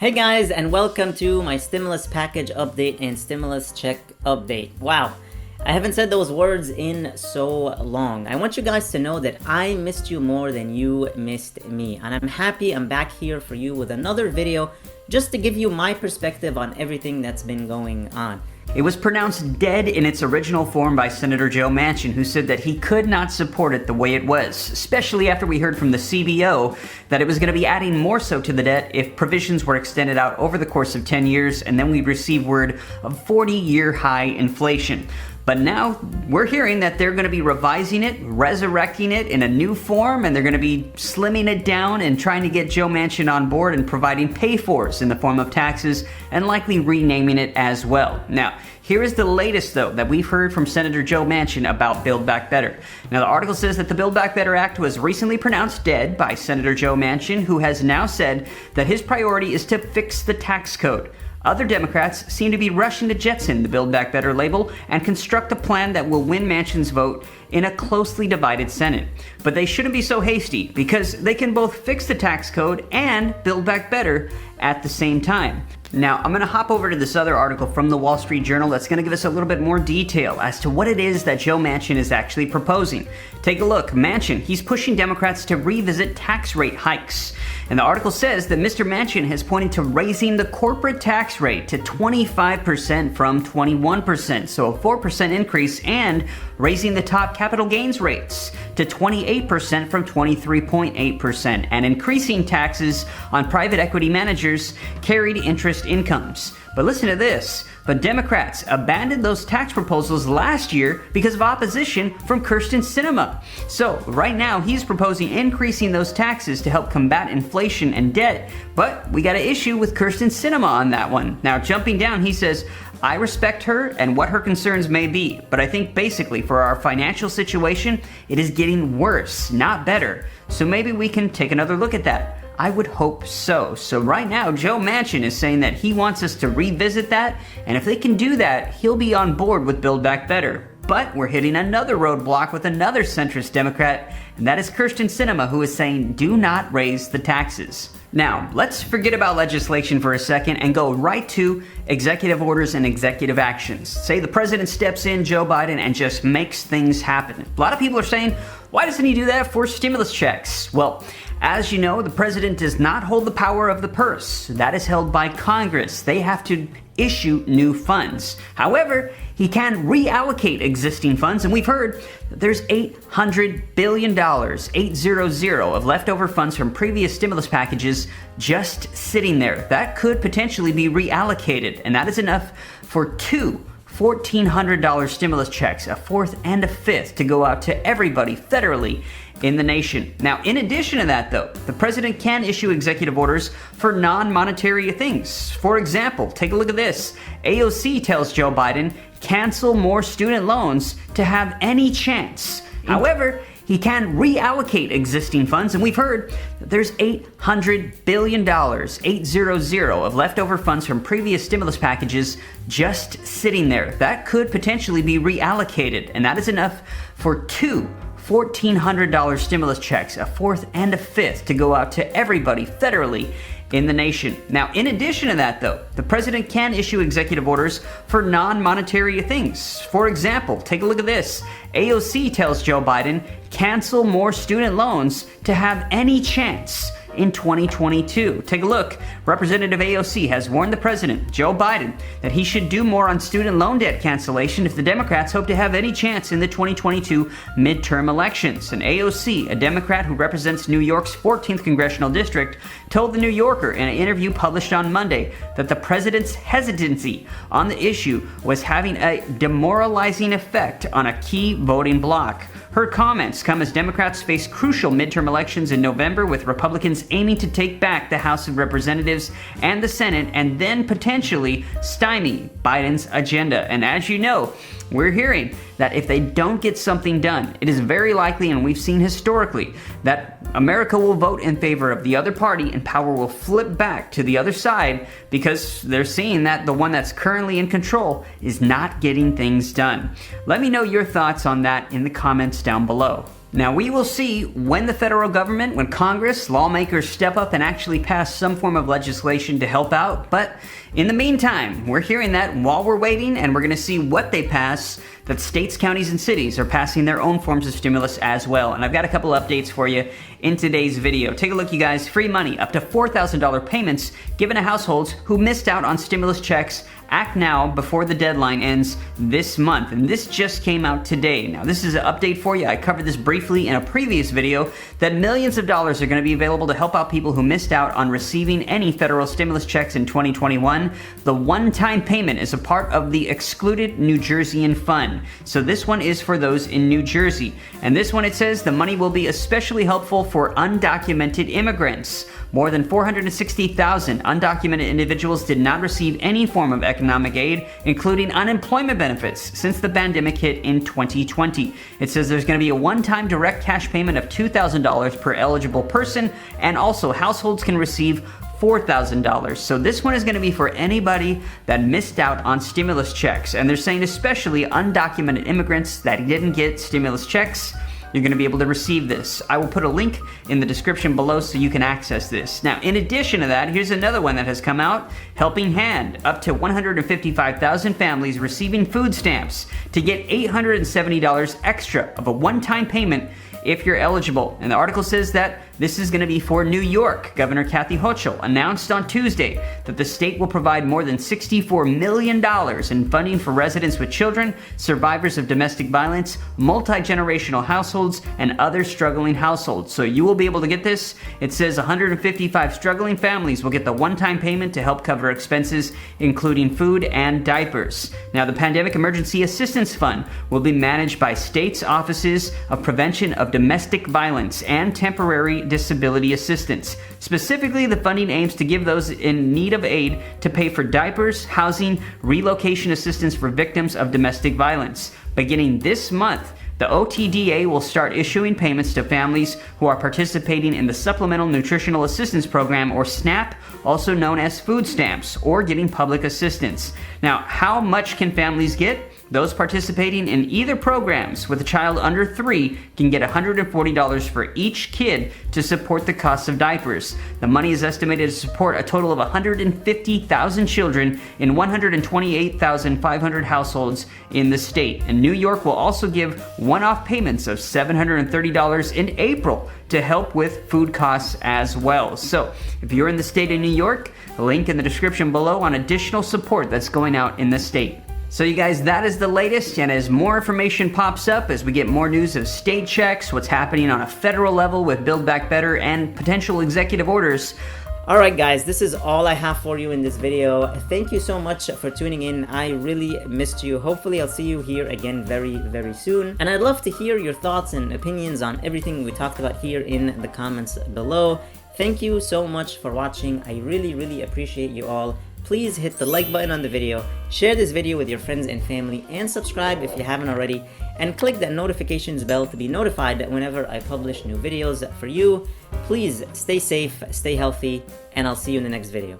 Hey guys, and welcome to my stimulus package update and stimulus check update. Wow, I haven't said those words in so long. I want you guys to know that I missed you more than you missed me, and I'm happy I'm back here for you with another video just to give you my perspective on everything that's been going on. It was pronounced dead in its original form by Senator Joe Manchin, who said that he could not support it the way it was, especially after we heard from the CBO that it was going to be adding more so to the debt if provisions were extended out over the course of 10 years, and then we'd receive word of 40-year high inflation. But now we're hearing that they're going to be revising it, resurrecting it in a new form, and they're going to be slimming it down and trying to get Joe Manchin on board and providing pay-fors in the form of taxes and likely renaming it as well. Now, here is the latest, though, that we've heard from Senator Joe Manchin about Build Back Better. Now, the article says that the Build Back Better Act was recently pronounced dead by Senator Joe Manchin, who has now said that his priority is to fix the tax code. Other Democrats seem to be rushing to jettison the Build Back Better label and construct a plan that will win Manchin's vote in a closely divided Senate. But they shouldn't be so hasty, because they can both fix the tax code and build back better at the same time. Now, I'm going to hop over to this other article from the Wall Street Journal that's going to give us a little bit more detail as to what it is that Joe Manchin is actually proposing. Take a look. Manchin, he's pushing Democrats to revisit tax rate hikes. And the article says that Mr. Manchin has pointed to raising the corporate tax rate to 25% from 21%, so a 4% increase, and raising the top capital gains rates to 28% from 23.8%, and increasing taxes on private equity managers' carried interest incomes. But listen to this. But Democrats abandoned those tax proposals last year because of opposition from Kyrsten Sinema. So right now he's proposing increasing those taxes to help combat inflation and debt. But we got an issue with Kyrsten Sinema on that one. Now, jumping down, he says, I respect her and what her concerns may be, but I think basically for our financial situation, it is getting worse, not better. So maybe we can take another look at that. I would hope so. So right now, Joe Manchin is saying that he wants us to revisit that, and if they can do that, he'll be on board with Build Back Better. But we're hitting another roadblock with another centrist Democrat, and that is Kyrsten Sinema, who is saying, do not raise the taxes. Now, let's forget about legislation for a second and go right to executive orders and executive actions. Say the president steps in, Joe Biden, and just makes things happen. A lot of people are saying, why doesn't he do that for stimulus checks? Well, as you know, the president does not hold the power of the purse. That is held by Congress. They have to issue new funds. However, he can reallocate existing funds, and we've heard that there's $800 billion, 800, of leftover funds from previous stimulus packages just sitting there. That could potentially be reallocated, and that is enough for two $1,400 stimulus checks, a fourth and a fifth, to go out to everybody federally in the nation. Now, in addition to that, though, the president can issue executive orders for non-monetary things. For example, take a look at this. AOC tells Joe Biden, cancel more student loans to have any chance. However, he can reallocate existing funds, and we've heard that there's $800 billion, 800, of leftover funds from previous stimulus packages just sitting there. That could potentially be reallocated, and that is enough for two $1,400 stimulus checks, a fourth and a fifth, to go out to everybody federally in the nation. Now, in addition to that, though, the president can issue executive orders for non-monetary things. For example, take a look at this. AOC tells Joe Biden, cancel more student loans to have any chance in 2022. Take a look. Representative AOC has warned the president, Joe Biden, that he should do more on student loan debt cancellation if the Democrats hope to have any chance in the 2022 midterm elections. And AOC, a Democrat who represents New York's 14th congressional district, told The New Yorker in an interview published on Monday that the president's hesitancy on the issue was having a demoralizing effect on a key voting bloc. Her comments come as Democrats face crucial midterm elections in November, with Republicans aiming to take back the House of Representatives and the Senate and then potentially stymie Biden's agenda. And as you know, we're hearing that if they don't get something done, it is very likely, and we've seen historically, that America will vote in favor of the other party and power will flip back to the other side, because they're seeing that the one that's currently in control is not getting things done. Let me know your thoughts on that in the comments down below. Now, we will see when the federal government, when Congress, lawmakers step up and actually pass some form of legislation to help out. But in the meantime, we're hearing that while we're waiting, and we're going to see what they pass, that states, counties, and cities are passing their own forms of stimulus as well. And I've got a couple updates for you in today's video. Take a look, you guys. Free money, up to $4,000 payments given to households who missed out on stimulus checks. Act now before the deadline ends this month. And this just came out today. Now, this is an update for you. I covered this briefly in a previous video, that millions of dollars are going to be available to help out people who missed out on receiving any federal stimulus checks in 2021. The one-time payment is a part of the excluded New Jerseyan fund. So this one is for those in New Jersey. And this one, it says the money will be especially helpful for undocumented immigrants. More than 460,000 undocumented individuals did not receive any form of economic aid, including unemployment benefits, since the pandemic hit in 2020. It says there's going to be a one-time direct cash payment of $2,000 per eligible person, and also households can receive $4,000. So this one is going to be for anybody that missed out on stimulus checks. And they're saying especially undocumented immigrants that didn't get stimulus checks, you're going to be able to receive this. I will put a link in the description below so you can access this. Now, in addition to that, here's another one that has come out. Helping Hand. Up to 155,000 families receiving food stamps to get $870 extra of a one-time payment if you're eligible. And the article says that this is going to be for New York. Governor Kathy Hochul announced on Tuesday that the state will provide more than $64 million in funding for residents with children, survivors of domestic violence, multi-generational households, and other struggling households. So you will be able to get this. It says 155 struggling families will get the one-time payment to help cover expenses, including food and diapers. Now, the Pandemic Emergency Assistance Fund will be managed by states' offices of prevention of domestic violence and temporary disability assistance. Specifically, the funding aims to give those in need of aid to pay for diapers, housing, relocation assistance for victims of domestic violence. Beginning this month, the OTDA will start issuing payments to families who are participating in the Supplemental Nutritional Assistance Program, or SNAP, also known as food stamps, or getting public assistance. Now, how much can families get? Those participating in either programs with a child under 3 can get $140 for each kid to support the cost of diapers. The money is estimated to support a total of 150,000 children in 128,500 households in the state. And New York will also give one-off payments of $730 in April to help with food costs as well. So if you're in the state of New York, a link in the description below on additional support that's going out in the state. So you guys, that is the latest, and as more information pops up, as we get more news of state checks, what's happening on a federal level with Build Back Better, and potential executive orders. Alright guys, this is all I have for you in this video. Thank you so much for tuning in. I really missed you. Hopefully I'll see you here again very, very soon. And I'd love to hear your thoughts and opinions on everything we talked about here in the comments below. Thank you so much for watching. I really, really appreciate you all. Please hit the like button on the video, share this video with your friends and family, and subscribe if you haven't already, and click that notifications bell to be notified whenever I publish new videos for you. Please stay safe, stay healthy, and I'll see you in the next video.